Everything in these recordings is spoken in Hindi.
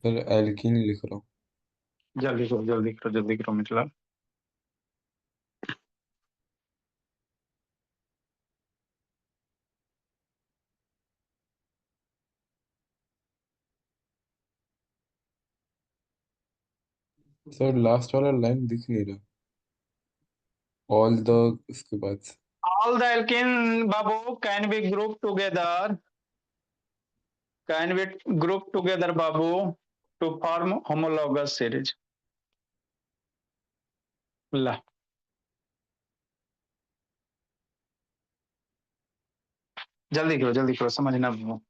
सर एल्कीन लिख रहा हूँ। जल्दी करो जल्दी करो जल्दी करो मतलब। सर लास्ट वाला लाइन दिख नहीं रहा। ऑल द उसके बाद से। ऑल द एल्केन बाबू can be group together, can be group together बाबू टू फॉर्म होमोलॉगस सीरीज। ला जल्दी करो समझना बाबू।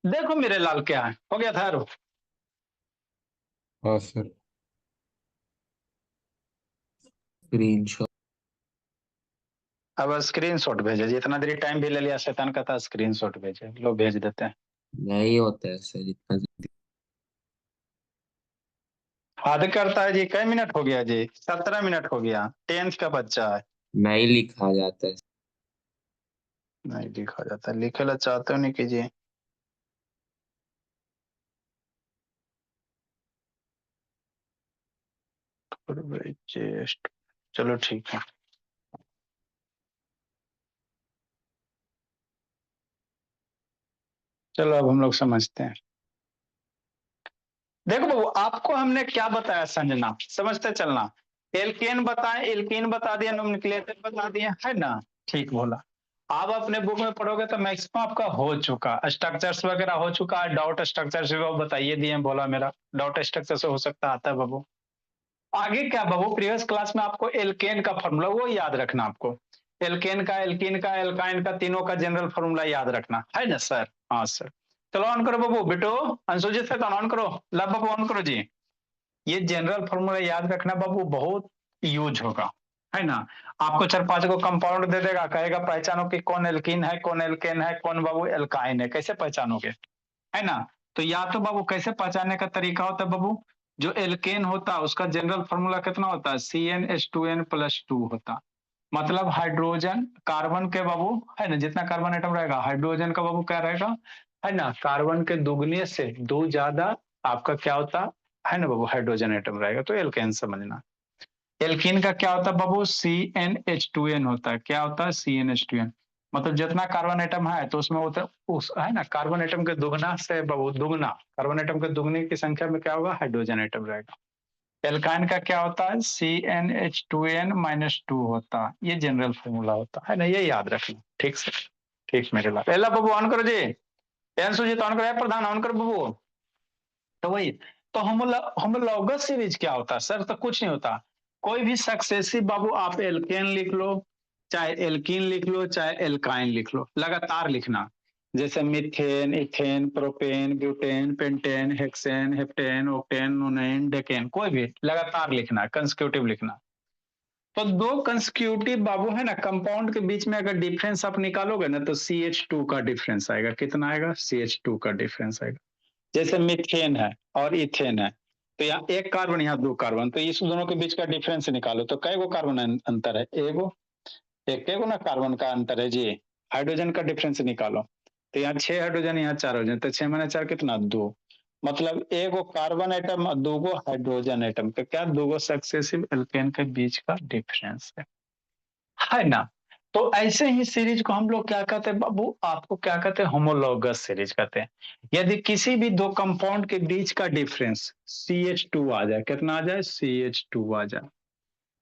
देखो मेरे लाल क्या है, हो गया था यारो। हाँ सर। स्क्रीनशॉट। अब स्क्रीनशॉट भेजे, जितना देरी टाइम भी ले लिया शैतान का था, स्क्रीनशॉट भेजे, लो भेज देते हैं। नहीं होता है सर इतना जल्दी। हद करता है जी, कई मिनट हो गया जी? 17 मिनट हो गया, 10th का बच्चा है। नहीं लिखा जाता है। नहीं लिखा जाता, लिखे ला चाहते हो नहीं कीजिए। चलो ठीक है। चलो अब हम लोग समझते हैं। देखो बाबू, आपको हमने क्या बताया संजना, समझते चलना। एल्केन बताए, एल्कीन बता दिया, नोमेनक्लेचर बता दिया, है ना? ठीक बोला। आप अपने बुक में पढ़ोगे तो मैक्सिमम आपका हो चुका, स्ट्रक्चर्स वगैरह हो चुका है। डाउट स्ट्रक्चर से वो बताइए दिए, बोला मेरा डाउट स्ट्रक्चर से हो सकता आता है बाबू। आगे क्या बाबू, प्रीवियस क्लास में आपको एल्केन का फॉर्मूला वो याद रखना आपको। एल्केन का, एल्कीन का, एल्काइन का, तीनों का जनरल फॉर्मूला याद रखना है ना सर? हाँ सर। चलो ऑन करो बाबू, बेटो अंशुजीत से ऑन करो। लब बाबू ऑन करो जी। ये जनरल फॉर्मूला याद रखना बाबू, बहुत यूज होगा, है ना? आपको 4-5 को कंपाउंड दे देगा, कहेगा पहचानो कि कौन एल्कीन है, कौन एल्केन है, कौन बाबू एल्काइन है, कैसे पहचानोगे? है ना? तो या तो बाबू कैसे पहचानने का तरीका होता है बाबू, जो एल्केन होता है उसका जनरल फॉर्मूला कितना होता है? CnH2n+2 होता। मतलब हाइड्रोजन कार्बन के बाबू, है ना, जितना कार्बन एटम रहेगा हाइड्रोजन का बाबू क्या रहेगा, है ना, कार्बन के दुगने से दो ज्यादा आपका क्या होता है ना बाबू, हाइड्रोजन एटम रहेगा, तो एल्केन समझना। एल्कीन का क्या होता है बाबू? CnH2n होता है। क्या होता है? CnH2n। मतलब जितना कार्बन एटम है तो उसमें होता उस, है ना, कार्बन एटम के दुगना से बाबू, दुगना कार्बन एटम के दुगने की संख्या में क्या होगा? हाइड्रोजन एटम रहेगा। एल्काइन का क्या होता है? CnH2n-2 होता है। ये जनरल फॉर्मूला होता है ना, ये याद रखना, ठीक से? ठीक मेरे लाल, एला बाबू ऑन करो जी। एन सुजीत ऑन करो, प्रधान ऑन करो बाबू। तो वही, तो होमोलॉगस सीरीज क्या होता है सर? तो कुछ नहीं होता। कोई भी सक्सेसिव बाबू, आप एल्केन लिख लो, चाहे एल्कीन लिख लो, चाहे एल्काइन लिख लो, लगातार लिखना। जैसे methane, ethane, propane, butane, pentane, hexane, heptane, octane, नोनेन, decane, कोई भी लगातार लिखना, कंसेक्यूटिव लिखना। तो दो कंसेक्यूटिव बाबू है ना कंपाउंड के बीच में अगर डिफरेंस आप निकालोगे ना तो CH2 का डिफरेंस आएगा। कितना आएगा? CH2 का डिफरेंस आएगा। जैसे मीथेन है और इथेन है, तो यहाँ एक कार्बन, यहाँ दो कार्बन, तो इस दोनों के बीच का डिफरेंस निकालो तो कई गो कार्बन अंतर है? एगो, एक एगो ना कार्बन का अंतर है जी। हाइड्रोजन का डिफरेंस निकालो, तो यहाँ 6 हाइड्रोजन, यहाँ 4 हाइड्रोजन, तो 6 - 4 कितना? 2। मतलब एगो कार्बन एटम और दो गो हाइड्रोजन एटम, तो क्या दो गो सक्सेसिव एल्केन के बीच का डिफरेंस है ना? तो ऐसे ही सीरीज को हम लोग क्या कहते हैं बाबू, आपको क्या कहते हैं? होमोलॉगस सीरीज कहते हैं। यदि किसी भी दो कंपाउंड के बीच का डिफरेंस CH2 आ जाए, कितना आ जाए? CH2 आ जाए।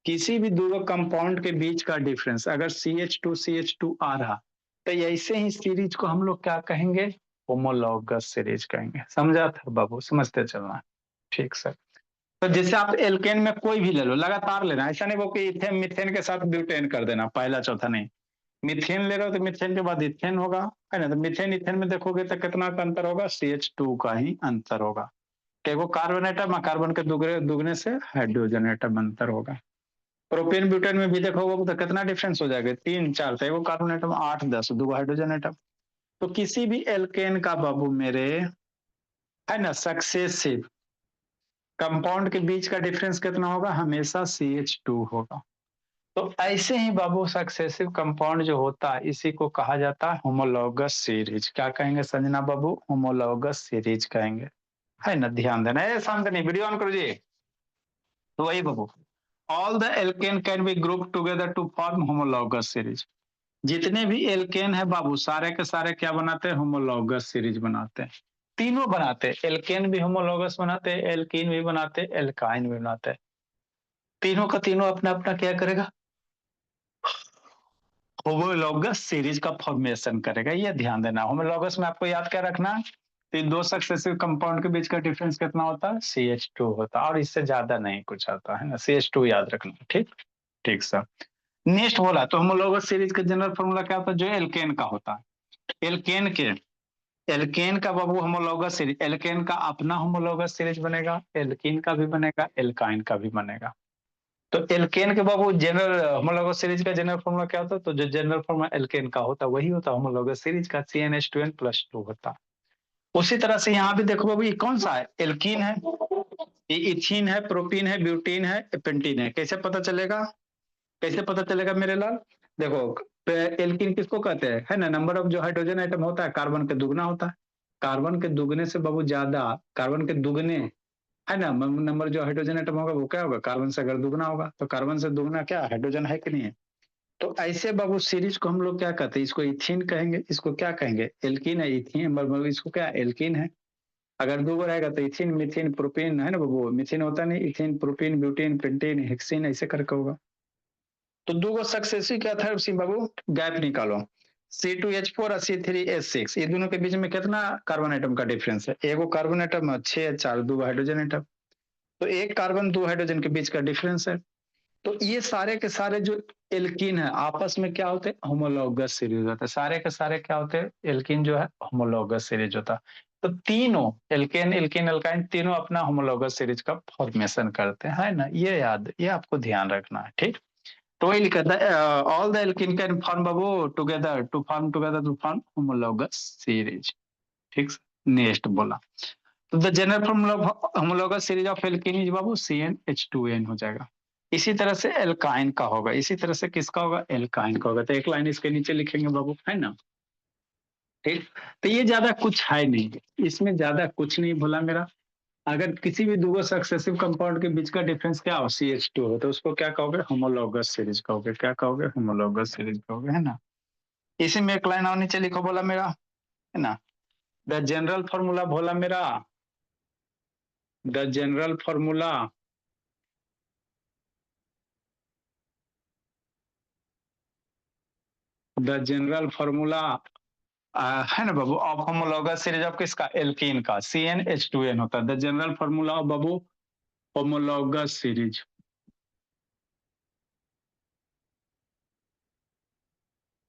किसी भी दो कंपाउंड के बीच का डिफरेंस अगर CH2 आ रहा, तो ऐसे ही सीरीज को हम लोग क्या कहेंगे? होमोलॉगस सीरीज कहेंगे। समझा था बाबू? समझते चलना, ठीक सर। तो जैसे आप एल्केन में कोई भी ले लो, लगातार लेना, ऐसा नहीं वो कि इथेन मिथेन के साथ ब्यूटेन कर देना पहला चौथा, नहीं। मिथेन ले रहे हो तो मिथेन के बाद इथेन होगा, है ना? तो मिथेन इथेन में देखोगे तो कितना का अंतर होगा? CH2 का ही अंतर होगा। वो कार्बन एटम कार्बन के दुगने दुगने से हाइड्रोजन एटम अंतर होगा। प्रोपेन ब्यूटेन में भी देखोगे तो कितना डिफरेंस हो जाएगा? 3 4, तो वो कार्बन एटम 8 10, दो हाइड्रोजन एटम। तो किसी भी एल्केन का बाबू मेरे, है ना, सक्सेसिव कंपाउंड के बीच का डिफरेंस कितना होगा? हमेशा CH2 होगा। तो ऐसे ही बाबू सक्सेसिव कंपाउंड जो होता है इसी को कहा जाता है होमोलॉगस सीरीज। क्या कहेंगे संजना बाबू? होमोलॉगस सीरीज कहेंगे, है ना। ध्यान देना। शांतनी वीडियो ऑन करो जी। तो वही बाबू, all the alkane can be group together to form homologous series. जितने भी एल्केन है बाबू सारे के सारे क्या बनाते हैं? होमोलॉगस सीरीज बनाते हैं। तीनों बनाते हैं, एल्केन भी होमोलॉगस बनाते हैं, एल्कीन भी बनाते हैं, एल्काइन भी बनाते हैं। तीनों का तीनों अपना अपना क्या करेगा? होमोलॉगस सीरीज का फॉर्मेशन करेगा। ये ध्यान देना। होमोलॉगस में आपको याद क्या रखना? तो दो सक्सेसिव कंपाउंड के बीच का डिफरेंस कितना होता है? CH2 होता है, और इससे ज्यादा नहीं कुछ आता है ना। CH2 याद रखना। ठीक ठीक सर। नेक्स्ट बोला तो होमोलॉगस सीरीज का जनरल फॉर्मूला क्या होता है? जो एल्केन का होता है। एल्केन का बाबू होमोलॉगस सीरीज, एल्केन का अपना होमोलॉगस सीरीज बनेगा, एल्कीन का भी बनेगा, एल्काइन का भी बनेगा। तो एल्केन के बाबू जनरल होमोलॉगस सीरीज का जनरल फॉर्मूला क्या होता है? तो जो जनरल फॉर्मूला एल्केन का होता है वही होता है होमोलॉगस सीरीज का, CnH2n+2 होता है। उसी तरह से यहाँ भी देखो बाबू, ये कौन सा है? एल्कीन है, ये इथीन है, प्रोपीन है, ब्यूटीन है, पेंटीन है। कैसे पता चलेगा? कैसे पता चलेगा मेरे लाल? देखो, एल्कीन किसको कहते हैं? है ना, नंबर ऑफ जो हाइड्रोजन आइटम होता है कार्बन के दुगना होता है। कार्बन के दुगने से बाबू ज्यादा, कार्बन के दुगने, है ना, नंबर जो हाइड्रोजन एटम होगा वो क्या होगा? कार्बन से अगर दुगना होगा तो कार्बन से दुगना क्या हाइड्रोजन है कि नहीं है? तो ऐसे बाबू सीरीज को हम लोग क्या कहते हैं? इसको इथीन कहेंगे। इसको क्या कहेंगे? एल्कीन है, इथीन, इसको क्या एल्कीन है। अगर दो रहेगा तो इथीन, मिथीन, प्रोपीन, है ना बाबू। मिथीन होता नहीं, ethene, propene, butene, pentene, hexene, ऐसे करके होगा। तो दो सक्सेसिव क्या था बाबू? गैप निकालो। C2H4 और C3H6, ये दोनों के बीच में कितना कार्बन आइटम का डिफरेंस है? एगो कार्बन आइटम 6 4, दो हाइड्रोजन आइटम, तो एक कार्बन दो हाइड्रोजन के बीच का डिफरेंस है। तो ये सारे के सारे जो एल्कीन है आपस में क्या होते हैं? होमोलॉगस सीरीज होता है। सारे के सारे क्या होते हैं? एल्कीन जो है होमोलॉगस सीरीज होता है। तो तीनों एल्केन, एल्कीन, एल्काइन तीनों अपना होमोलॉगस सीरीज का फॉर्मेशन करते हैं, है ना। ये याद, ये आपको ध्यान रखना है। ठीक। तो वही लिखा था, all the alkene can form बाबू together to form homologous series. ठीक। नेक्स्ट बोला तो the general formula homologous series of alkene is बाबू CnH2n हो जाएगा। इसी तरह से एल्काइन का होगा, इसी तरह से किसका होगा? एल्काइन का होगा। तो एक लाइन इसके नीचे लिखेंगे बाबू, है ना। ठीक। तो ये ज्यादा कुछ है नहीं, इसमें ज्यादा कुछ नहीं बोला मेरा। अगर किसी भी दो सक्सेसिव कंपाउंड के बीच का डिफरेंस क्या हो? CH2 हो, तो उसको क्या कहोगे? होमोलॉगस सीरीज कहोगे। क्या कहोगे? होमोलॉगस सीरीज कहोगे, है ना। इसी में एक लाइन और नीचे लिखो बोला मेरा, है ना। द जनरल फॉर्मूला बोला मेरा, the general formula, the general formula है ना बाबू ऑफ होमोलॉगस सीरीज ऑफ किसका? एल्कीन का। CnH2n होता है द जनरल फॉर्मूला ऑफ बाबू homologous series.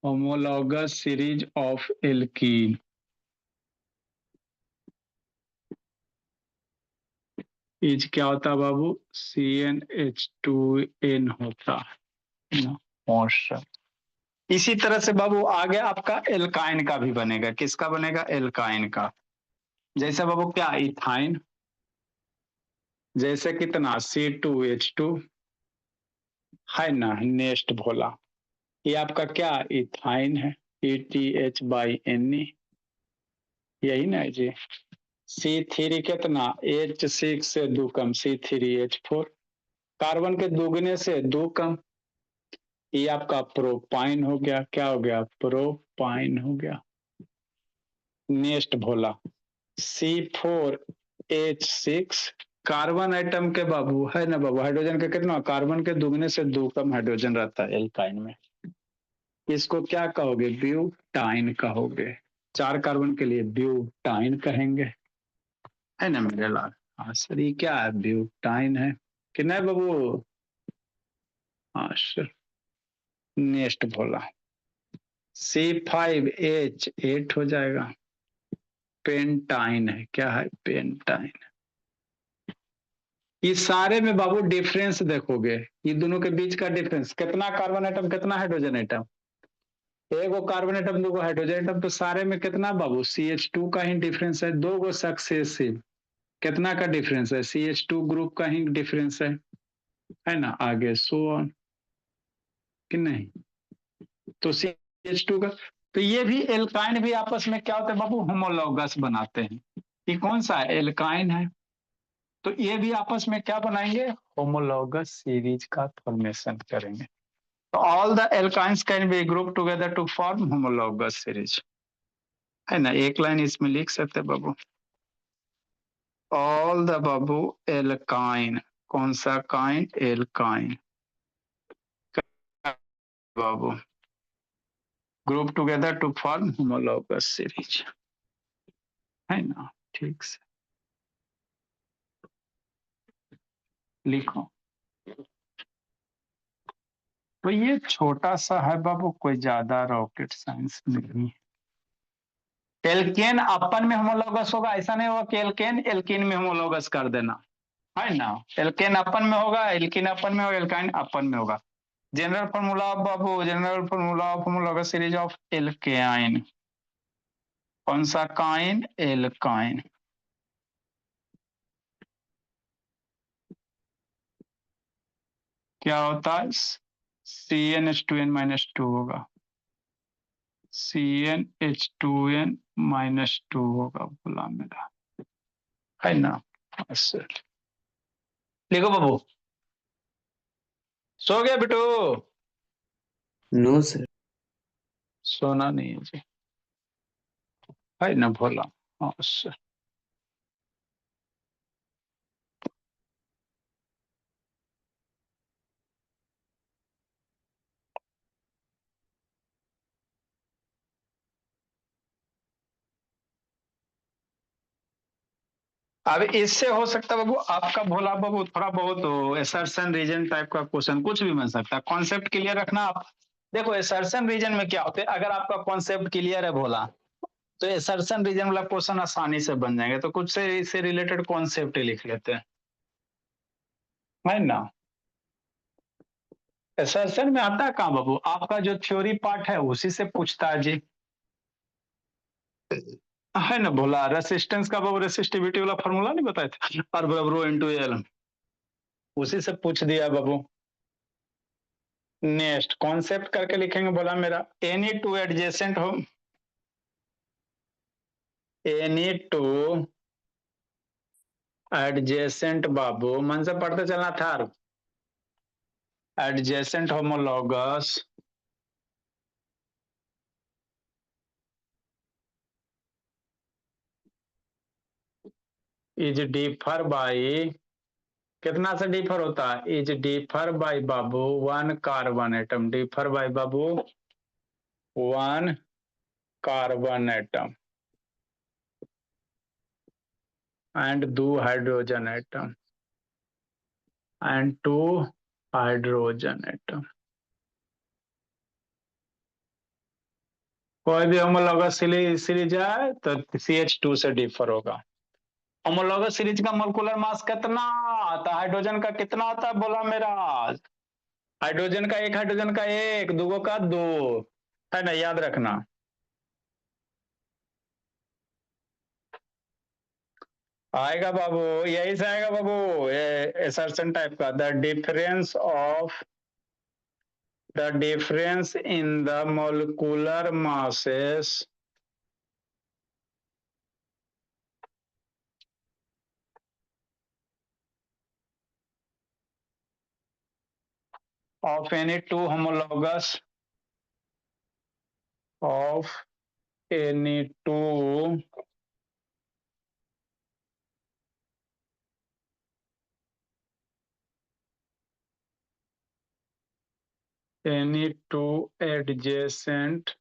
Homologous series of alkene is क्या होता है बाबू? CnH2n होता है ना। मोशन। इसी तरह से बाबू आगे आपका एल्काइन का भी बनेगा। किसका बनेगा? एल्काइन का। जैसे बाबू क्या? इथाइन, जैसे कितना? C2H2, है ना। नेक्स्ट भोला, ये आपका क्या? इथाइन है, ETH/Ne, यही ना है जी। C3 कितना? H6 से दो कम, C3H4, कार्बन के दोगुने से दो कम, ये आपका प्रोपाइन हो गया। क्या हो गया? प्रोपाइन हो गया। नेक्स्ट भोला, C4H6, कार्बन आइटम के बाबू, है ना बाबू, हाइड्रोजन के कितना? कार्बन के दुगने से दो कम हाइड्रोजन रहता है एल्काइन में। इसको क्या कहोगे? ब्यूटाइन कहोगे। 4 कार्बन के लिए ब्यूटाइन कहेंगे, है ना मेरे लाल। हाँ सर, ये क्या है? ब्यूटाइन है कि नहीं बाबू? हाँ सर। नेक्स्ट बोला, C5H8 हो जाएगा। पेंटाइन है। क्या है? पेंटाइन। ये सारे में बाबू डिफरेंस देखोगे, ये दोनों के बीच का डिफरेंस कितना? कार्बन आइटम कितना हाइड्रोजन आइटम? एगो कार्बन आइटम, दो हाइड्रोजन आइटम, तो सारे में कितना बाबू? CH2 का ही डिफरेंस है। दो गो सक्सेसिव कितना का डिफरेंस है? CH2 ग्रुप का ही डिफरेंस है ना। आगे सो ऑन। कि नहीं? तो CH2 का, तो ये भी एल्काइन भी आपस में क्या होते हैं बाबू, होमोलॉगस बनाते हैं। ये कौन सा है? एल्काइन है। तो ये भी आपस में क्या बनाएंगे? होमोलॉगस सीरीज का फॉर्मेशन करेंगे। तो all the alkynes can be group together to form homologous series, है ना? एक लाइन इसमें लिख सकते बाबू, ऑल द बाबू एल्काइन, कौन सा Kine? Alkyne Babu group together to form homologous series, है ना? ठीक से लिखो। तो ये छोटा सा है बाबू, कोई ज्यादा रॉकेट साइंस नहीं है। एल्केन अपन में होमोलॉगस होगा, ऐसा नहीं होगा कि एल्केन एल्किन में होमोलॉगस कर देना, है ना? एल्केन अपन में होगा, एल्किन अपन में होगा, एल्काइन अपन में होगा। General formula Babu, general formula of homologous series of alkene, कौन सा काइन? एल्काइन। क्या होता है? CnH2n-2 होगा, CnH2n-2 होगा, बोला मेरा, है ना? अच्छा लिखो बाबू। सो गया बेटू? No sir. सोना नहीं है जी, है ना? भोला। अच्छा अब इससे हो सकता है बाबू आपका भोला बाबू थोड़ा बहुत एसर्शन रीजन टाइप का क्वेश्चन कुछ भी बन सकता है। कॉन्सेप्ट क्लियर रखना आप। देखो एसर्शन रीजन में क्या होता है, अगर आपका कॉन्सेप्ट क्लियर है भोला, तो एसर्शन रीजन वाला क्वेश्चन आसानी से बन जाएंगे। तो कुछ से इससे रिलेटेड कॉन्सेप्ट ही लिख लेते हैं, है ना? एसर्शन में आता है कहाँ बाबू? आपका जो थ्योरी पार्ट है उसी से पूछता है जी, है ना? भोला रेसिस्टेंस का बाबू रेसिस्टिविटी वाला फॉर्मूला नहीं बताए थे, R बराबर O इंटू एल, उसी से पूछ दिया बाबू। नेक्स्ट कॉन्सेप्ट करके लिखेंगे, बोला मेरा एनी टू एडजेसेंट हो, एनी टू एडजेसेंट बाबू मन से पढ़ते चलना था, adjacent homologous is differ by, कितना से डिफर होता है? इज डिफर बाई बाबू one carbon atom, differ by बाबू वन कार्बन एटम and दो hydrogen atom and two hydrogen atom. कोई भी होमोलॉगस सीरीज है तो CH2 से डिफर होगा। होमोलॉगस सीरीज का मोलकुलर मास कितना आता है? हाइड्रोजन का कितना आता है? बोला मेरा हाइड्रोजन का एक, हाइड्रोजन का एक, दूगो का दो, है ना? याद रखना। आएगा बाबू, यही से आएगा बाबू, एसर्शन टाइप का। The difference in the molecular masses of any two homologous of any two adjacent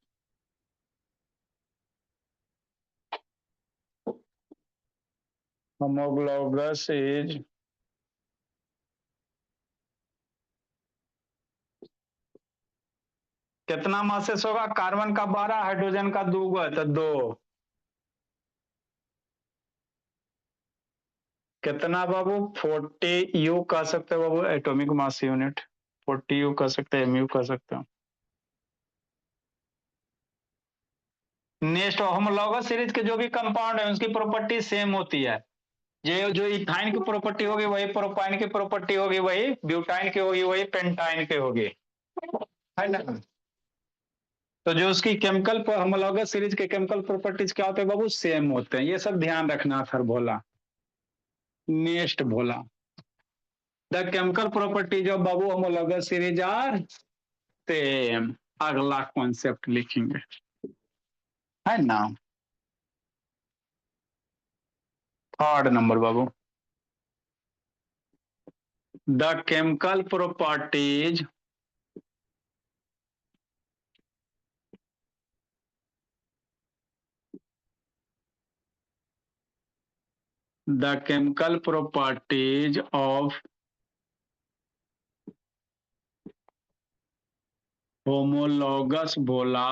homologous is कितना मासेस होगा? कार्बन का 12, हाइड्रोजन का 2 है तो 2, कितना बाबू? 40 यू कह सकते हो बाबू, एटॉमिक मास यूनिट 40 यू कह सकते हैं, MU कह सकते हो। नेक्स्ट होमोलॉगस सीरीज के जो भी कंपाउंड है उसकी प्रॉपर्टी सेम होती है। ये जो इथाइन की प्रॉपर्टी होगी वही प्रोपाइन की प्रॉपर्टी होगी, वही ब्यूटाइन की होगी, वही पेंटाइन की होगी। है ना। तो जो उसकी केमिकल होमोलॉगस सीरीज के केमिकल प्रॉपर्टीज क्या होते हैं बाबू, सेम होते हैं। ये सब ध्यान रखना सर भोला। नेक्स्ट भोला, द केमिकल प्रॉपर्टीज ऑफ बाबू होमोलॉगस सीरीज आर सेम। अगला कॉन्सेप्ट लिखेंगे, है ना। थर्ड नंबर बाबू, the chemical properties the chemical properties of homologous बोला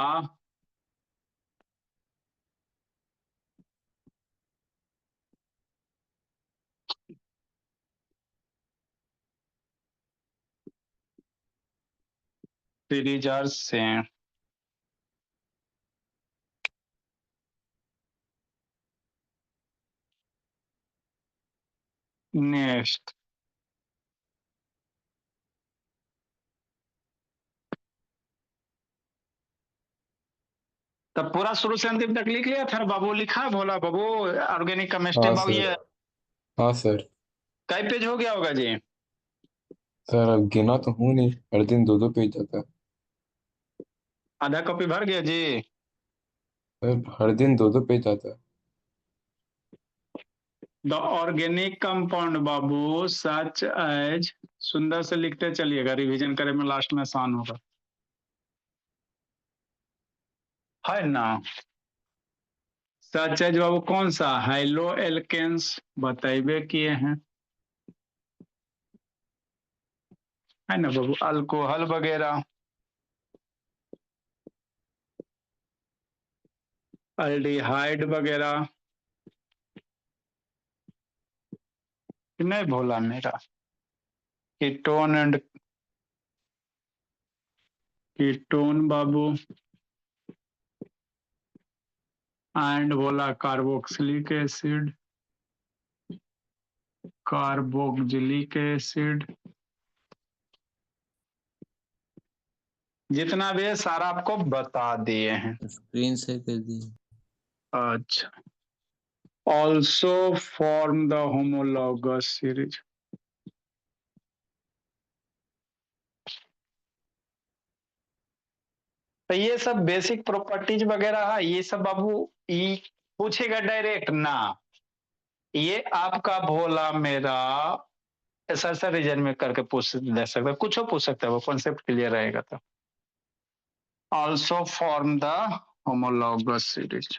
सीरीज आर सेम। नेक्स्ट, तब पूरा शुरू से अंतिम तक लिख लिया था बाबू, लिखा भोला बाबू ऑर्गेनिक केमिस्ट्री हाँ बाबू सर। ये हाँ सर। कई पेज हो गया होगा जी। सर अब गिना तो हूँ नहीं, हर दिन दो दो पेज जाता है। आधा कॉपी भर गया जी। सर हर दिन दो दो पेज आता है। द ऑर्गेनिक कंपाउंड बाबू सच एज, सुंदर से लिखते चलिएगा, रिवीजन करे में लास्ट में आसान होगा, है ना। सच एज बाबू कौन सा, हाइलो एल्केन्स बतेबे किए हैं, है ना बाबू, अल्कोहल वगैरह, अल्डिहाइड वगैरह, नहीं भोला मेरा, ketone and ketone Babu, and बोला कार्बोक्सिलिक एसिड, कार्बोक्सिलिक एसिड, जितना भी है सारा आपको बता दिए हैं। स्क्रीन से कर दी। अच्छा, also form the homologous series. तो ये सब बेसिक प्रॉपर्टीज वगैरह है, ये सब बाबू ये पूछेगा डायरेक्ट ना, ये आपका भोला मेरा सर सर रीजन में करके पूछ ले सकता है, कुछ पूछ सकता है, वो कॉन्सेप्ट क्लियर रहेगा तो। Also form the homologous series,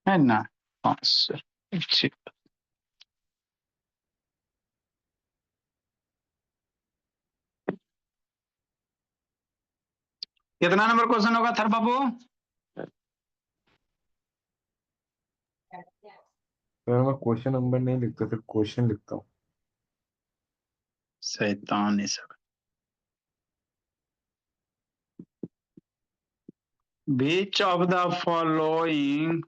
है ना। हाँ सर, ठीक। कितना नंबर क्वेश्चन होगा थर बाबू। सर मैं क्वेश्चन नंबर नहीं लिखता, सिर्फ क्वेश्चन लिखता हूँ। शैतान ही सब। Which of the following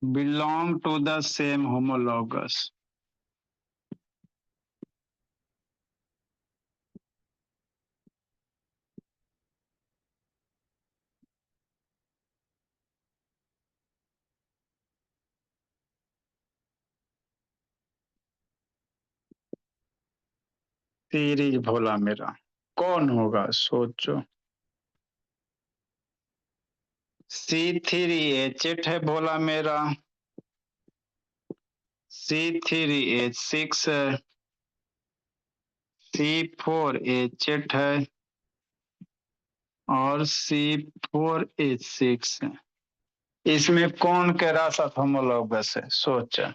belong to the same homologous? Series भोला मेरा कौन होगा सोचो। C3H8 है भोला मेरा, C3H6 है, C4H8 है और C4H6 है। इसमें कौन के रासात होमोलॉगस है सोचा।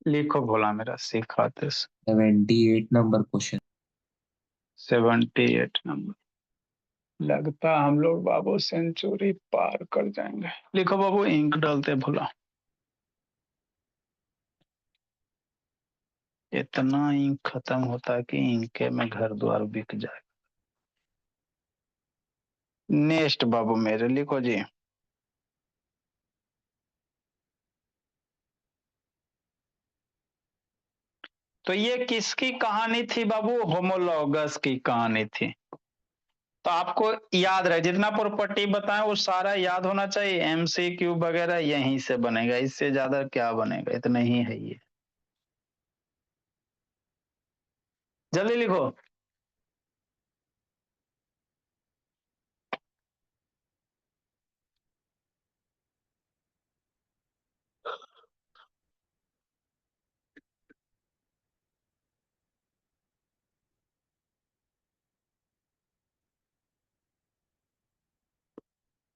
लिखो भोला मेरा सिखाते 78 नंबर क्वेश्चन। 78 नंबर। लगता हम लोग बाबू सेंचुरी पार कर जाएंगे। लिखो बाबू, इंक डालते भोला। इतना इंक खत्म होता है कि इंके में घर द्वार बिक जाए। नेक्स्ट बाबू मेरे, लिखो जी। तो ये किसकी कहानी थी बाबू? होमोलॉगस की कहानी थी। तो आपको याद रहे, जितना प्रॉपर्टी बताएं वो सारा याद होना चाहिए। एमसीक्यू वगैरह यहीं से बनेगा, इससे ज्यादा क्या बनेगा, इतना ही है ये। जल्दी लिखो।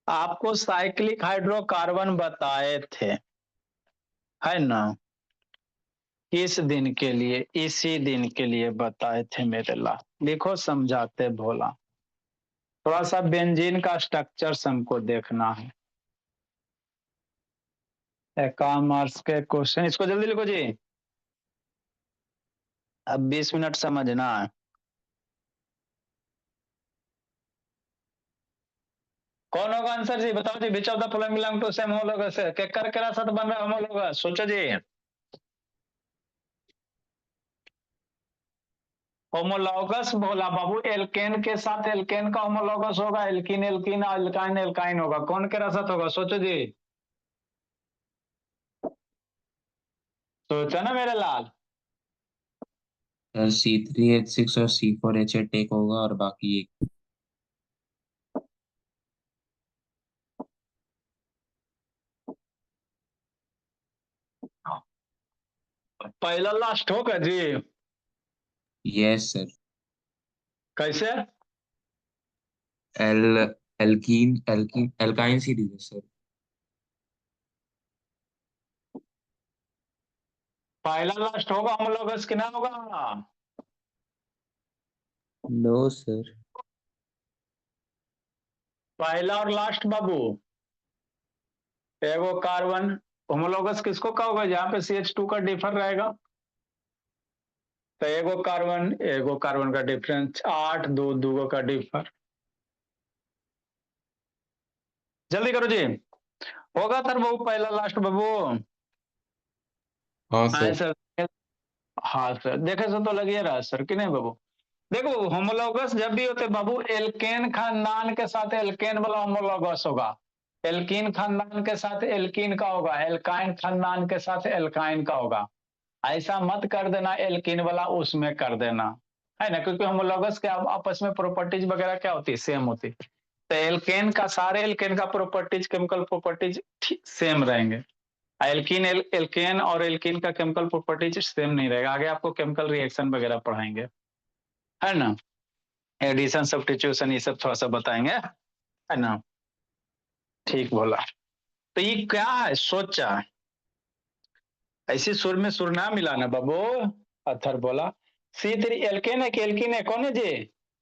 आपको साइक्लिक हाइड्रोकार्बन बताए थे, है ना? किस दिन के लिए? इसी दिन के लिए बताए थे मेरे ला। लिखो समझाते भोला। थोड़ा सा बेंजीन का स्ट्रक्चर हमको देखना है। कॉमर्स के क्वेश्चन, इसको जल्दी लिखो जी। अब 20 मिनट समझना है। कौन होगा आंसर जी? बताओ जी। Which of the following belong to same homologous? केकर के साथ बन रहा है होमोलॉगस? सोचो जी। होमोलॉगस बोला बाबू, एल्केन के साथ एल्केन का होमोलॉगस होगा, एल्कीन एल्कीन, एल्काइन एल्काइन होगा। कौन के साथ होगा? सोचो जी। सोचो ना मेरे लाल। सर C3H6 और C4H8 एक होगा और बाकी एक। पहला लास्ट होगा जी। Yes sir. कैसे? एल एल्कीन एल्कीन एल्काइन सीरीज है सर। पहला लास्ट होगा होमोलॉगस कि ना होगा? No sir. पहला और लास्ट बाबू। एगो कार्बन। होमोलॉगस किसको कहोगे? जहां पे CH2 का डिफर रहेगा। तो एगो कार्बन का डिफरेंस 8, दो दूगो का डिफर। जल्दी करो जी। होगा सर बाबू पहला लास्ट बाबू? हाँ हाँ सर। सर। हाँ सर, देखे से तो लग ही रहा है सर कि नहीं बाबू? देखो, होमोलॉगस जब भी होते बाबू, एल्केन खानदान के साथ एल्केन वाला होमोलॉगस होगा, एल्कीन खानदान के साथ एल्कीन का होगा, एल्काइन खानदान के साथ एल्काइन का होगा। ऐसा मत कर देना एल्कीन वाला उसमें कर देना, है ना? क्योंकि होमोलॉगस के आपस में प्रॉपर्टीज वगैरह क्या होती है? सेम होती। तो एल्केन का, सारे एल्केन का प्रॉपर्टीज, केमिकल प्रॉपर्टीज सेम रहेंगे। एल्कीन एल्केन और एल्कीन का केमिकल प्रॉपर्टीज सेम नहीं रहेगा। आगे आपको केमिकल रिएक्शन वगैरह पढ़ाएंगे, है ना? एडिशन सब्स्टिट्यूशन ये सब थोड़ा सा बताएंगे, है ना? ठीक बोला। तो ये क्या है? सोचा ऐसी सुर में सुर ना मिलाना बाबू। अथर बोला C3 एल्केन है कि एल्कीन है? कौन है जी?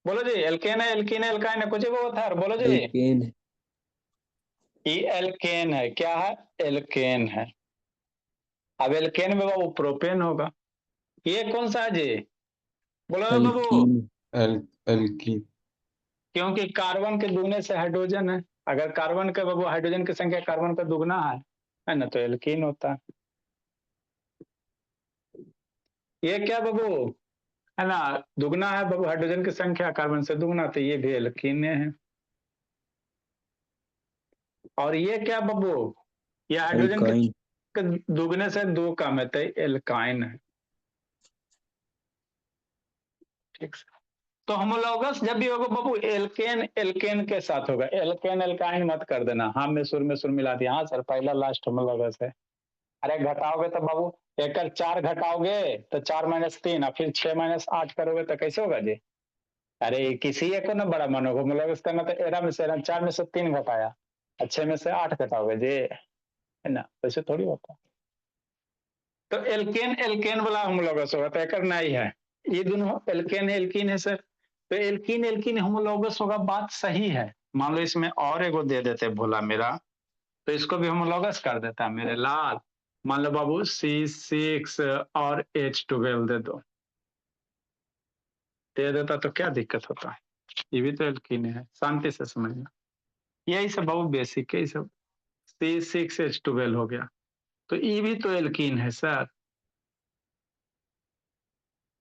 बोलो जी। एल्केन है, एल्कीन है, एल्काइन है? कुछ वो अथर बोलो जी। एल्केन। ये एल्केन है। क्या है? एल्केन है। अब एल्केन में बाबू प्रोपेन होगा। ये कौन सा है जी? बोलो बाबू। एल्कीन। L alkene. क्योंकि कार्बन के दुगने से हाइड्रोजन है। अगर कार्बन का बाबू हाइड्रोजन की संख्या कार्बन का दुगना है ना, तो एल्कीन होता है। ये क्या बाबू? है ना? दुगना है बाबू हाइड्रोजन की संख्या कार्बन से दुगना, तो ये भी एल्कीन है। और ये क्या बाबू? ये हाइड्रोजन एल्काइन। के दुगने से दो कम है, तो एल्काइन है। ठीक से। तो होमोलॉगस जब भी होगा बाबू, एल्केन एल्केन के साथ होगा। एल्केन एल्काइन मत कर देना। हाँ में सुर मिला दिया। हाँ सर, पहला लास्ट होमोलॉगस है। अरे घटाओगे तो बाबू, एक 4 घटाओगे तो 4 - 3, और फिर 6 - 8 करोगे तो कैसे होगा जी? अरे किसी एक को ना बड़ा मानोगे। होमोलॉगस करना तो एरा में से एरा, 4 में से 3 घटाया और 6 में से 8 घटाओगे जी, है ना? वैसे थोड़ी होता। तो एल्केन एल्केन वाला होमोलॉगस होगा, तय करना ही है। ये दोनों एल्केन एल्कीन है सर, तो एल्कीन एल्कीन होमोलॉगस होगा, बात सही है। मान लो इसमें और एगो दे देते भोला मेरा, तो इसको भी होमोलॉगस कर देता मेरे लाल। मान लो बाबू C6 और H12 दे देता तो क्या दिक्कत होता है, ये भी तो एल्कीन है, शांति से समझना। यही सब बाबू बेसिक है, सब C6H12 हो गया, तो ये भी तो एल्कीन है सर,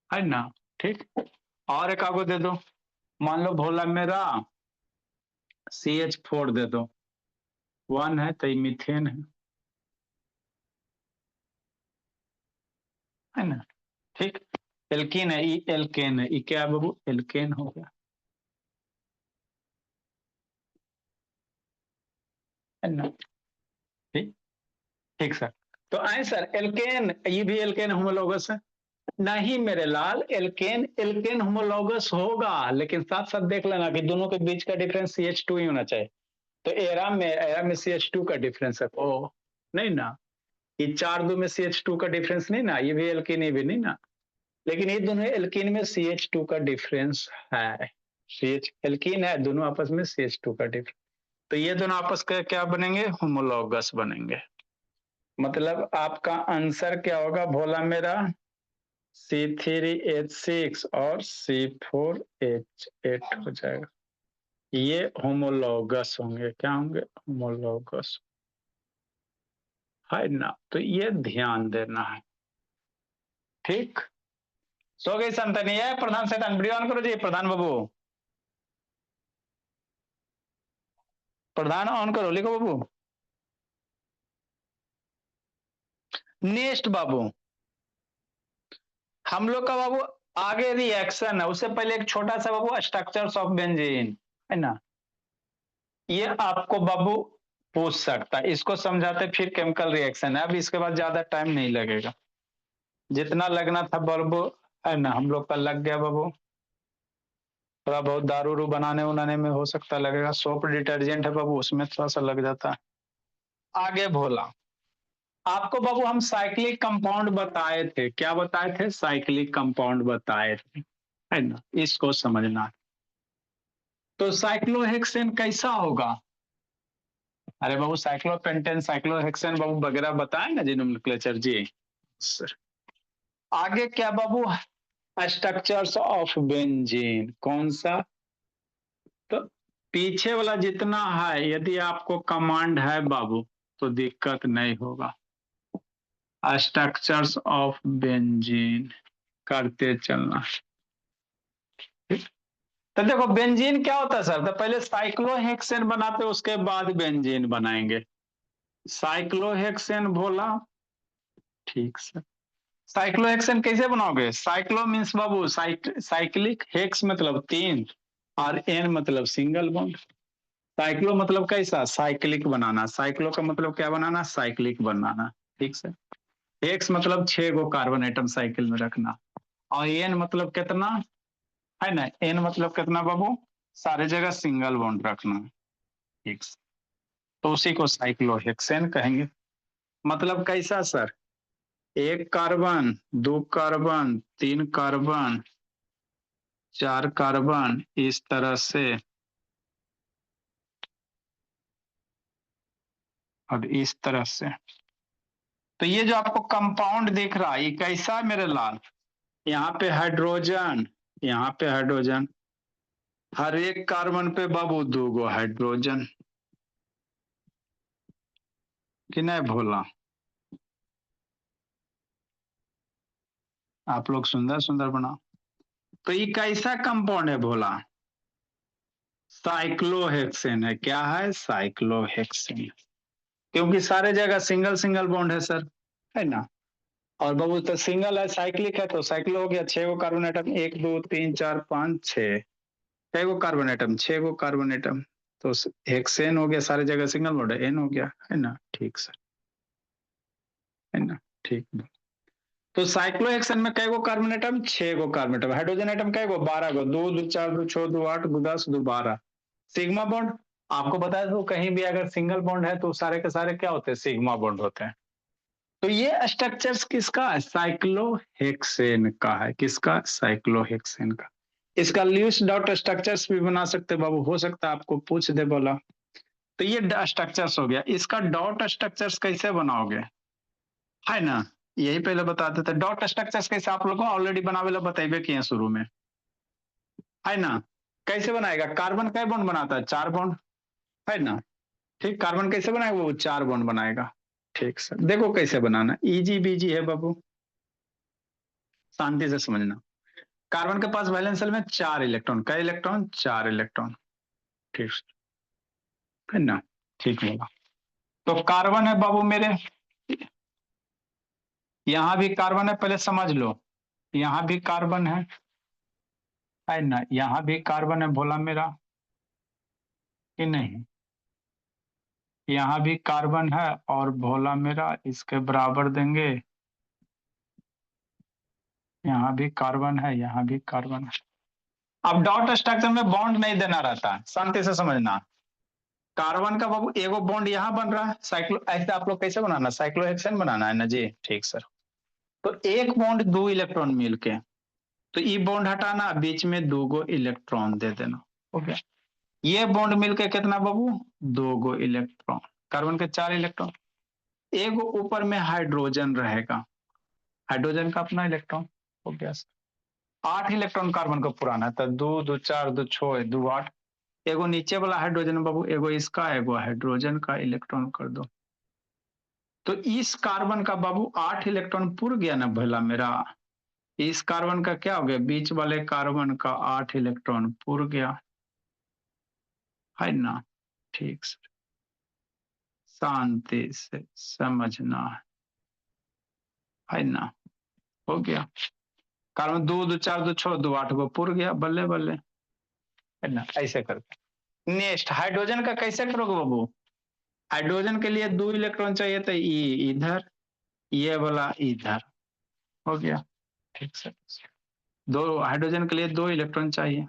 है ना। ठीक, और एक आगो दे दो, मान लो भोला मेरा CH4 दे दो, 1 है तो ये मीथेन है ना। ठीक, एल्कीन है, ई एल्केन है, ई क्या है बाबू, एल्केन हो गया, है ना। ठीक, ठीक सर। तो आए सर, एल्केन ये भी एल्केन होमोलॉगस है, नहीं मेरे लाल, एल्केन एल्केन होमोलॉगस होगा, लेकिन साथ साथ देख लेना कि दोनों के बीच का डिफरेंस CH2 ही होना चाहिए। तो एरा में CH2 का डिफरेंस है, ओ नहीं ना, ये 4 में CH2 का डिफरेंस नहीं ना, ये भी एल्केन ये भी नहीं ना, लेकिन ये दोनों एल्कीन में CH2 का डिफरेंस है, CH एल्कीन है, दोनों आपस में CH2 का डिफरेंस, तो ये दोनों आपस का क्या बनेंगे, होमोलॉगस बनेंगे। मतलब आपका आंसर क्या होगा भोला मेरा, C3H6 और C4H8 हो जाएगा, ये होमोलॉगस होंगे, क्या होंगे, होमोलॉगस, है ना। तो ये ध्यान देना है। ठीक, सो गई संतनी है, प्रधान शैतान वीडियो ऑन करो जी, प्रधान बाबू, प्रधान ऑन करो, लिखो बाबू। नेक्स्ट बाबू, हम लोग का बाबू आगे रिएक्शन है, उससे पहले एक छोटा सा बाबू स्ट्रक्चर्स ऑफ बेंजीन, है ना। ये आपको बाबू पूछ सकता है, इसको समझाते फिर केमिकल रिएक्शन है, अब इसके बाद ज्यादा टाइम नहीं लगेगा, जितना लगना था बाबू, है ना, हम लोग का लग गया बाबू। थोड़ा बहुत दारू रू बनाने उनाने में हो सकता लगेगा, सोप डिटर्जेंट है बाबू, उसमें थोड़ा सा लग जाता है। आगे भोला, आपको बाबू हम साइक्लिक कंपाउंड बताए थे, क्या बताए थे, साइक्लिक कंपाउंड बताए थे, है ना, इसको समझना। तो साइक्लोहेक्सेन कैसा होगा, अरे बाबू साइक्लोपेंटेन साइक्लोहेक्सेन बाबू वगैरह बताए ना जी नोमेनक्लेचर जी सर। आगे क्या बाबू, स्ट्रक्चर्स ऑफ बेंजीन, कौन सा, तो पीछे वाला जितना है यदि आपको कमांड है बाबू तो दिक्कत नहीं होगा, स्ट्रक्चर्स ऑफ बेंजीन करते चलना। तो देखो बेंजीन क्या होता है सर, तो पहले साइक्लोहेक्सेन बनाते उसके बाद बेंजीन बनाएंगे, साइक्लोहेक्सेन बोला, ठीक सर। साइक्लोहेक्सेन कैसे बनाओगे, साइक्लो मीन्स बाबू साइक्लिक, हेक्स मतलब 3 और एन मतलब सिंगल बॉन्ड। साइक्लो मतलब कैसा, साइक्लिक बनाना, साइक्लो का मतलब क्या बनाना, साइक्लिक बनाना, ठीक सर। हेक्स मतलब 6 गो कार्बन एटम साइकिल में रखना, और एन मतलब कितना, है ना, एन मतलब कितना बाबू, सारे जगह सिंगल बॉन्ड रखना, ठीक। तो उसी को साइक्लोहेक्सेन कहेंगे। मतलब कैसा sir, 1 carbon, 2 carbon, 3 carbon, 4 carbon, इस तरह से, और इस तरह से। तो ये जो आपको कंपाउंड दिख रहा है ये कैसा है मेरे लाल, यहाँ पे हाइड्रोजन, यहाँ पे हाइड्रोजन, हर एक कार्बन पे बाबू 2 गो हाइड्रोजन, कि नहीं भोला, आप लोग सुंदर सुंदर बना। तो ये कैसा कंपाउंड है भोला, साइक्लोहेक्सेन है, क्या है, साइक्लोहेक्सेन, क्योंकि सारे जगह सिंगल सिंगल बॉन्ड है सर, है ना। और बाबू तो सिंगल है, साइक्लिक है, तो साइक्लो हो गया, 6 गो कार्बन एटम, 1 2 3 4 5 6, 6 गो कार्बन एटम, 6 गो कार्बन एटम, तो हेक्सेन हो गया, सारे जगह सिंगल बॉन्ड है, एन हो गया, है ना, ठीक सर, है ना, ठीक। तो साइक्लोहेक्सेन में कई गो कार्बन एटम, 6 गो कार्बन एटम, हाइड्रोजन एटम कई गो, 12 गो, 2 2 4 2 6 2 8 2 10 2 12, सिग्मा बॉन्ड, आपको बताया तो कहीं भी अगर सिंगल बॉन्ड है तो सारे के सारे क्या होते हैं, सिग्मा बॉन्ड होते हैं, तो ये स्ट्रक्चर्स किसका, साइक्लोहेक्सेन का है। किसका, साइक्लोहेक्सेन का। इसका ल्यूइस डॉट स्ट्रक्चर्स भी बना सकते बाबू, हो सकता है आपको पूछ दे बोला। तो ये स्ट्रक्चर्स हो गया। इसका डॉट स्ट्रक्चर्स कैसे बनाओगे, है ना, यही पहले बताते थे। डॉट स्ट्रक्चर्स कैसे आप लोग को ऑलरेडी बनावे ला बताइए किए शुरू में, है ना। कैसे बनाएगा, कार्बन कै बॉन्ड बनाता है, 4 बॉन्ड, है ना। ठीक, कार्बन कैसे बनाएगा, वो 4 बॉन्ड बनाएगा। ठीक सर, देखो कैसे बनाना, इजी बीजी है बाबू, शांति से समझना। कार्बन के पास वैलेंस शेल में 4 इलेक्ट्रॉन, कई इलेक्ट्रॉन, 4 इलेक्ट्रॉन। ठीक है ना, ठीक होगा। तो कार्बन है बाबू मेरे, यहां भी कार्बन है, पहले समझ लो। यहां भी कार्बन है ना, यहां भी कार्बन है भोला मेरा कि नहीं, यहां भी कार्बन है और भोला मेरा इसके बराबर देंगे। यहां भी कार्बन है, यहां भी कार्बन है। अब डॉट स्ट्रक्चर में बॉन्ड नहीं देना रहता, शांति से समझना। कार्बन का बाबू एगो बॉन्ड यहां बन रहा है, साइक्लो, ऐसे आप लोग कैसे बनाना, साइक्लोहेक्सेन बनाना है ना जी। ठीक सर। तो एक बॉन्ड 2 इलेक्ट्रॉन मिलके, तो ई बॉन्ड हटाना, बीच में 2 गो इलेक्ट्रॉन दे देना, हो गया। ये बॉन्ड मिलके कितना बाबू, 2 गो इलेक्ट्रॉन, कार्बन के 4 इलेक्ट्रॉन। एक ऊपर में हाइड्रोजन रहेगा, हाइड्रोजन का अपना इलेक्ट्रॉन, हो गया। 8 इलेक्ट्रॉन कार्बन का पुराना है, तो 2 2 4 2 6 2 8। एगो नीचे वाला हाइड्रोजन बाबू, एगो इसका, एगो हाइड्रोजन का इलेक्ट्रॉन कर दो। तो इस कार्बन का बाबू 8 इलेक्ट्रॉन पुर गया ना भला मेरा। इस कार्बन का क्या हो गया, बीच वाले कार्बन का 8 इलेक्ट्रॉन पुर गया, है ना। ठीक सर, शांति से समझना है ना, हो गया। कार्बन 2 2 4 2 6 2 8 को पुर गया, बल्ले बल्ले, है ना। ऐसे करके नेक्स्ट हाइड्रोजन का कैसे करोगे बाबू। हाइड्रोजन के लिए 2 इलेक्ट्रॉन चाहिए, तो ई इधर, ये वाला इधर, हो गया। ठीक सर, 2 हाइड्रोजन के लिए 2 इलेक्ट्रॉन चाहिए,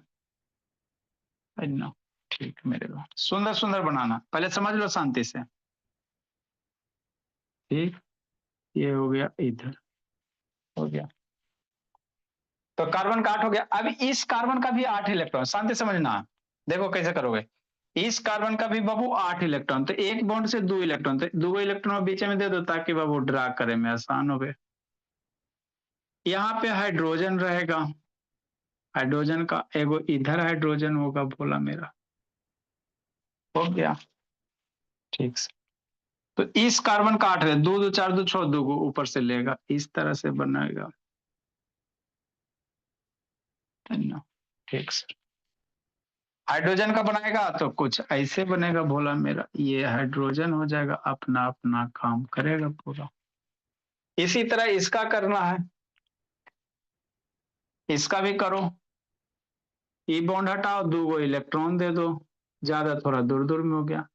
है ना। ठीक, मेरे को सुंदर सुंदर बनाना, पहले समझ लो शांति से। ठीक, ये हो गया इधर, हो गया। तो कार्बन का 8 हो गया। अब इस कार्बन का भी 8 इलेक्ट्रॉन, शांति समझना। देखो कैसे करोगे, इस कार्बन का भी बाबू 8 इलेक्ट्रॉन, तो एक बॉन्ड से 2 इलेक्ट्रॉन, तो 2 इलेक्ट्रॉन बीच में दे दो, ताकि बाबू ड्रा करे में आसान हो गए। यहाँ पे हाइड्रोजन रहेगा, हाइड्रोजन का एगो इधर हाइड्रोजन होगा बोला मेरा, हो गया। ठीक से, तो इस कार्बन का 8 है, 2 2 4 2 6 2 को ऊपर से लेगा, इस तरह से बनाएगा, है ना। ठीक से, हाइड्रोजन का बनाएगा तो कुछ ऐसे बनेगा भोला मेरा, ये हाइड्रोजन हो जाएगा, अपना अपना काम करेगा पूरा। इसी तरह इसका करना है, इसका भी करो। ई बॉन्ड हटाओ, 2 गो इलेक्ट्रॉन दे दो, ज्यादा थोड़ा दूर दूर में हो गया।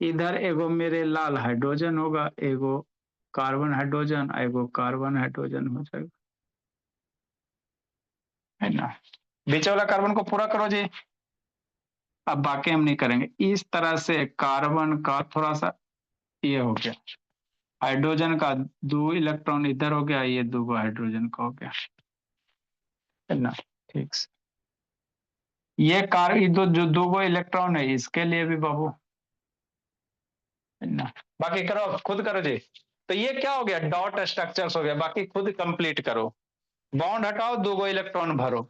इधर एगो मेरे लाल हाइड्रोजन होगा, एगो कार्बन हाइड्रोजन, एगो कार्बन हाइड्रोजन हो जाएगा, है ना। बीच वाला कार्बन को पूरा करो जी। अब बाकी हम नहीं करेंगे। इस तरह से कार्बन का थोड़ा सा ये हो गया, हाइड्रोजन का 2 इलेक्ट्रॉन इधर हो गया, ये 2 हाइड्रोजन का हो गया, है ना। ठीक से, ये दो जो 2 इलेक्ट्रॉन है, इसके लिए भी बाबू, है ना। बाकी करो, खुद करो जी। तो ये क्या हो गया, डॉट स्ट्रक्चर्स हो गया, बाकी खुद कंप्लीट करो। बॉन्ड हटाओ, 2 इलेक्ट्रॉन भरो,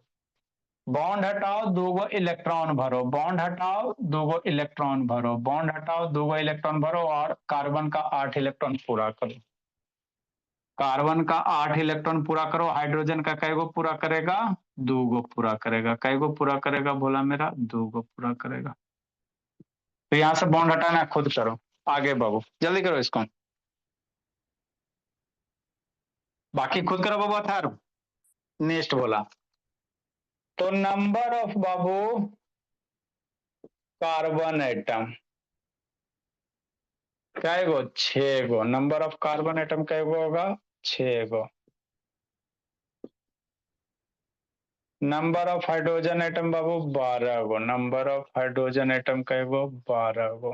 बॉन्ड हटाओ, 2 इलेक्ट्रॉन भरो, बॉन्ड हटाओ, 2 इलेक्ट्रॉन भरो, बॉन्ड हटाओ, 2 इलेक्ट्रॉन भरो, और कार्बन का 8 इलेक्ट्रॉन पूरा करो। कार्बन का 8 इलेक्ट्रॉन पूरा करो, हाइड्रोजन का कैगो पूरा करेगा, 2 गो पूरा करेगा, कैगो पूरा करेगा बोला मेरा, 2 गो पूरा करेगा। तो यहां से बॉन्ड हटाना, खुद करो। आगे बाबू जल्दी करो इसको, बाकी खुद करो बाबू। थर नेक्स्ट बोला, तो नंबर ऑफ बाबू कार्बन एटम कैगो, 6 गो। नंबर ऑफ कार्बन एटम कैगो होगा, 6 गो। नंबर ऑफ हाइड्रोजन एटम बाबू 12 गो। नंबर ऑफ हाइड्रोजन एटम कैगो, 12 गो,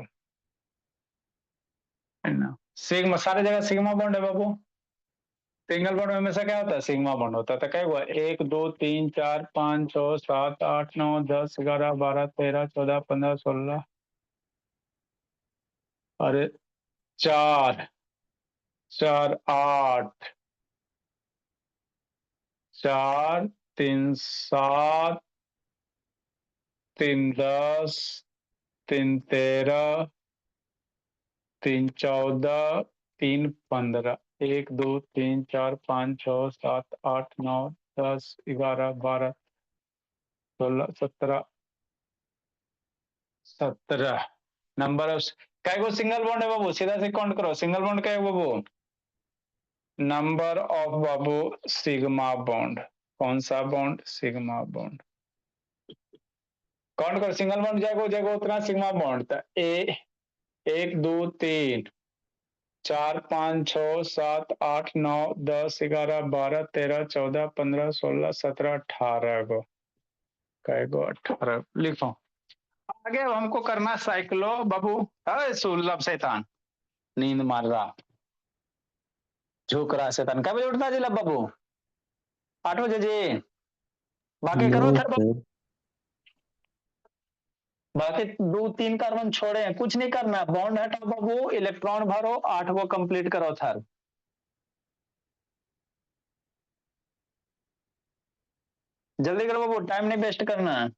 है ना। सिग्मा सारी जगह सिग्मा बॉन्ड है बाबू। सिंगल बॉन्ड में हमेशा क्या होता है, सिग्मा बॉन्ड होता है। तो क्या हुआ, 1 2 3 4 5 6 7 8 9 10 11 12 13 14 15 16, अरे 4 4 8, 4 3 7, 3 10, 3 13, 3 14, 3 15, 1 2 3 4 5 6 7 8 9 10 11 12 16 17 17 नंबर ऑफ काय को सिंगल बॉन्ड है बाबू, सीधा से काउंट करो। सिंगल बॉन्ड क्या है बाबू, नंबर ऑफ बाबू सिग्मा बॉन्ड। कौन सा बॉन्ड, सिग्मा बॉन्ड। काउंट करो सिंगल बॉन्ड जगह उतना सिग्मा बॉन्ड था। ए 1 2 3 4 5 6 7 8 9 10 11 12 13 14 15 16 17 18 गो, कै गो 18 लिखो। आगे अब हमको करना साइक्लो बाबू। अरे सुलभ शैतान, नींद मार रहा, झुक रहा शैतान। कब बजे उठता जी लब बाबू, 8 बजे जी। बाकी नो करो थर सर। बाकी 2 3 कार्बन छोड़े हैं, कुछ नहीं करना। बॉन्ड हटाओ बाबू, इलेक्ट्रॉन भरो, 8 को कंप्लीट करो थर। जल्दी करो बाबू, टाइम नहीं वेस्ट करना है।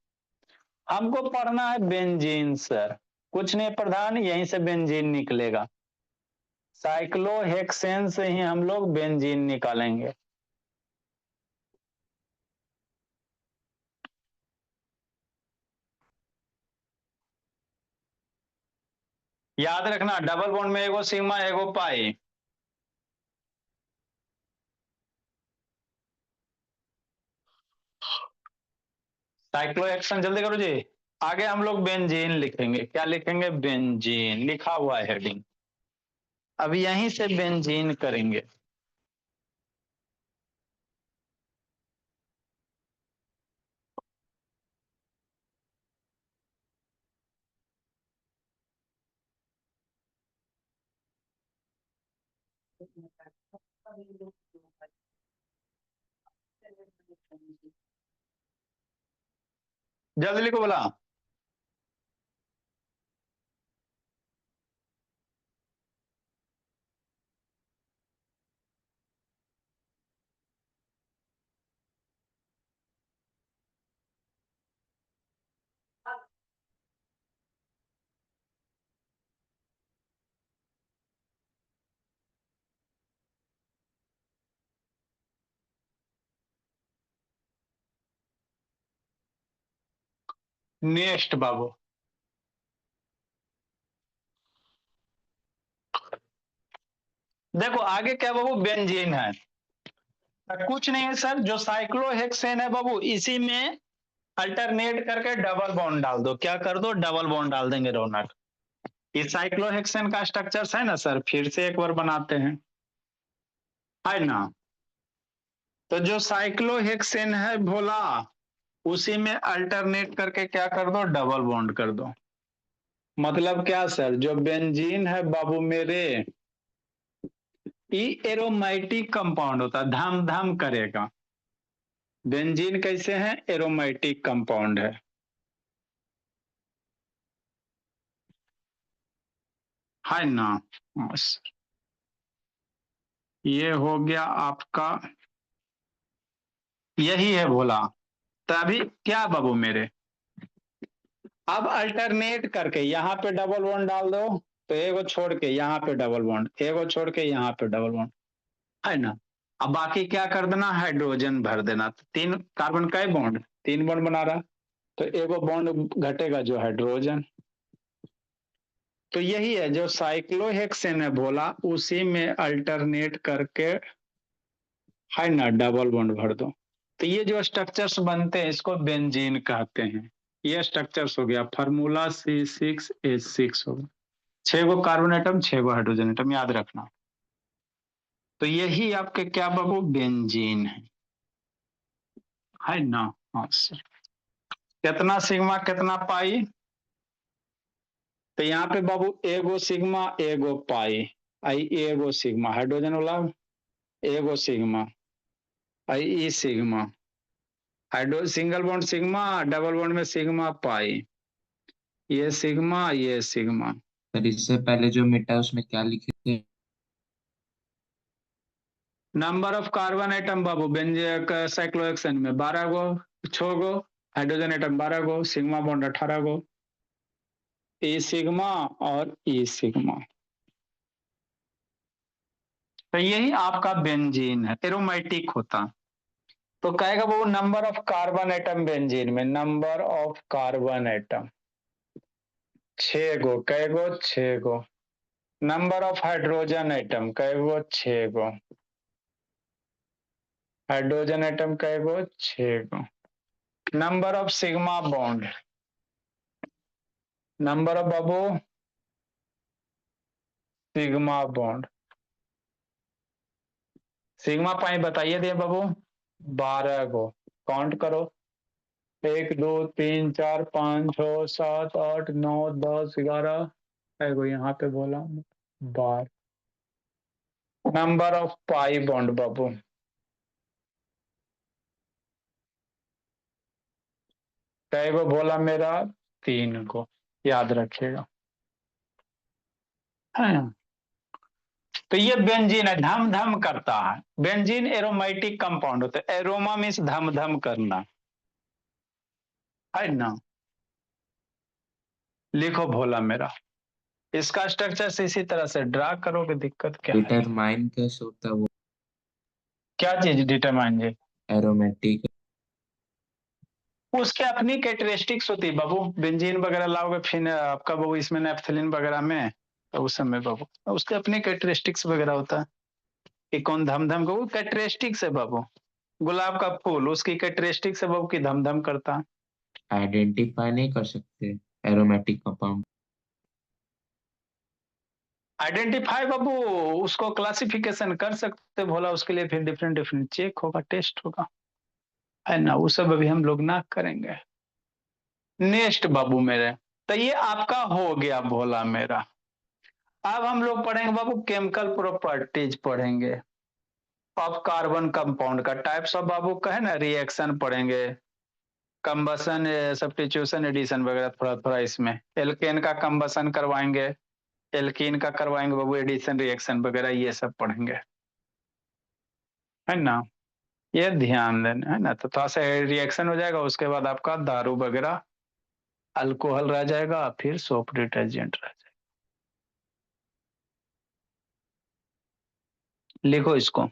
हमको पढ़ना है बेंजीन सर, कुछ नहीं प्रधान, यहीं से बेंजीन निकलेगा। साइक्लोहेक्सेन से ही हम लोग बेंजीन निकालेंगे। याद रखना, डबल बॉन्ड में एगो सिग्मा एगो पाई। साइक्लोहेक्सेन जल्दी करो जी। आगे हम लोग बेंजीन लिखेंगे, क्या लिखेंगे, बेंजीन लिखा हुआ है हेडिंग। अब यहीं से बेंजीन करेंगे। जल्दी लिखो बोला। नेक्स्ट बाबू, देखो आगे क्या बाबू, बेंजीन है। कुछ नहीं है सर, जो साइक्लोहेक्सेन है बाबू, इसी में अल्टरनेट करके डबल बॉन्ड डाल दो। क्या कर दो, डबल बॉन्ड डाल देंगे रौनक। ये साइक्लोहेक्सेन का स्ट्रक्चर है ना सर, फिर से एक बार बनाते हैं, है ना। तो जो साइक्लोहेक्सेन है भोला, उसी में अल्टरनेट करके क्या कर दो, डबल बॉन्ड कर दो। मतलब क्या सर, जो बेंजीन है बाबू मेरे, ये एरोमेटिक कंपाउंड होता है, धाम धाम करेगा। बेंजीन कैसे है, एरोमेटिक कंपाउंड है ना। बस ये हो गया आपका, यही है भोला। तभी क्या बाबू मेरे, अब अल्टरनेट करके यहाँ पे डबल बॉन्ड डाल दो, तो एगो छोड़ के यहाँ पे डबल बॉन्ड, एगो छोड़ के यहाँ पे डबल बॉन्ड, है ना। अब बाकी क्या कर देना, हाइड्रोजन भर देना। तो 3 कार्बन का बॉन्ड, 3 बॉन्ड बना रहा, तो एगो बॉन्ड घटेगा जो हाइड्रोजन। तो यही है जो साइक्लोहेक्सेन है भोला, उसी में अल्टरनेट करके, है ना, डबल बॉन्ड भर दो। तो ये जो स्ट्रक्चर्स बनते हैं इसको बेंजीन कहते हैं। ये स्ट्रक्चर्स हो गया, फार्मूला C6H6 हो गया। 6 गो कार्बन एटम, 6 गो हाइड्रोजन एटम, याद रखना। तो यही आपके क्या बाबू, बेंजीन है ना। हाँ सर। कितना सिग्मा कितना पाई, तो यहाँ पे बाबू एगो सिग्मा एगो पाई, आई एगो सिग्मा हाइड्रोजन वाला एगो सिग्मा आई ई sigma hydro single bond sigma double bond में सिग्मा पाई ये सिग्मा सर इससे पहले जो मिटा है उसमें क्या लिखे थे? नंबर ऑफ कार्बन आइटम बाबू बेंजो साइक्लोहेक्सेन में 12 गो 6 गो हाइड्रोजन आइटम 12 गो सिग्मा बॉन्ड 18 गो ए सिग्मा और ई सिग्मा। तो यही आपका बेंजीन है एरोमेटिक होता। तो कहेगा वो number of carbon atom benzene में नंबर ऑफ कार्बन आइटम 6 गो कै गो 6 गो नंबर ऑफ हाइड्रोजन आइटम कै गो 6 गो हाइड्रोजन आइटम कै गो 6 गो number of sigma bond number of बाबू सिग्मा बॉन्ड सिग्मा पाई बताइए दे बाबू 12 गो काउंट करो 1 2 3 4 5 6 7 8 9 10 11 गो यहाँ पे बोला 12 नंबर ऑफ पाई बॉन्ड बाबू कई गो बोला मेरा 3 को याद रखिएगा। हाँ। तो ये बेंजीन है धम धम करता है बेंजीन एरोमेटिक कंपाउंड होता है एरोमा मीन्स धम धम करना है ना। लिखो भोला मेरा इसका स्ट्रक्चर से इसी तरह से ड्रा करोगे दिक्कत क्या है। डिटरमाइन कैसे होता है वो? क्या चीज डिटरमाइन जी एरोमेटिक। उसके अपनी कैरेक्टरिस्टिक्स होती है बाबू बेंजीन वगैरह लाओगे फिर आपका बाबू इसमें नेफ्थलीन वगैरह में तो उस समय बाबू उसके अपनी कैरेक्टरिस्टिक्स वगैरह होता है कि कौन धम धम का वो कैरेक्टरिस्टिक्स है बाबू। गुलाब का फूल उसकी कैरेक्टरिस्टिक्स है बाबू की धम धम करता है। आइडेंटिफाई नहीं कर सकते एरोमेटिक कंपाउंड? आइडेंटिफाई बाबू उसको क्लासिफिकेशन कर सकते भोला उसके लिए फिर डिफरेंट डिफरेंट चेक होगा टेस्ट होगा है ना वो सब अभी हम लोग ना करेंगे। नेक्स्ट बाबू मेरे तो ये आपका हो गया भोला मेरा। अब हम लोग पढ़ेंगे बाबू केमिकल प्रॉपर्टीज पढ़ेंगे ऑफ कार्बन कंपाउंड का टाइप्स ऑफ बाबू कहे ना रिएक्शन पढ़ेंगे कंबसन सब्स्टिट्यूशन एडिशन वगैरह थोड़ा थोड़ा इसमें एल्केन का कंबसन करवाएंगे एल्कीन का करवाएंगे बाबू एडिशन रिएक्शन वगैरह ये सब पढ़ेंगे है ना। ये ध्यान देना है ना तो थोड़ा सा रिएक्शन हो जाएगा उसके बाद आपका दारू वगैरह अल्कोहल रह जाएगा फिर सोप डिटर्जेंट रह जाएगा। लिखो इसको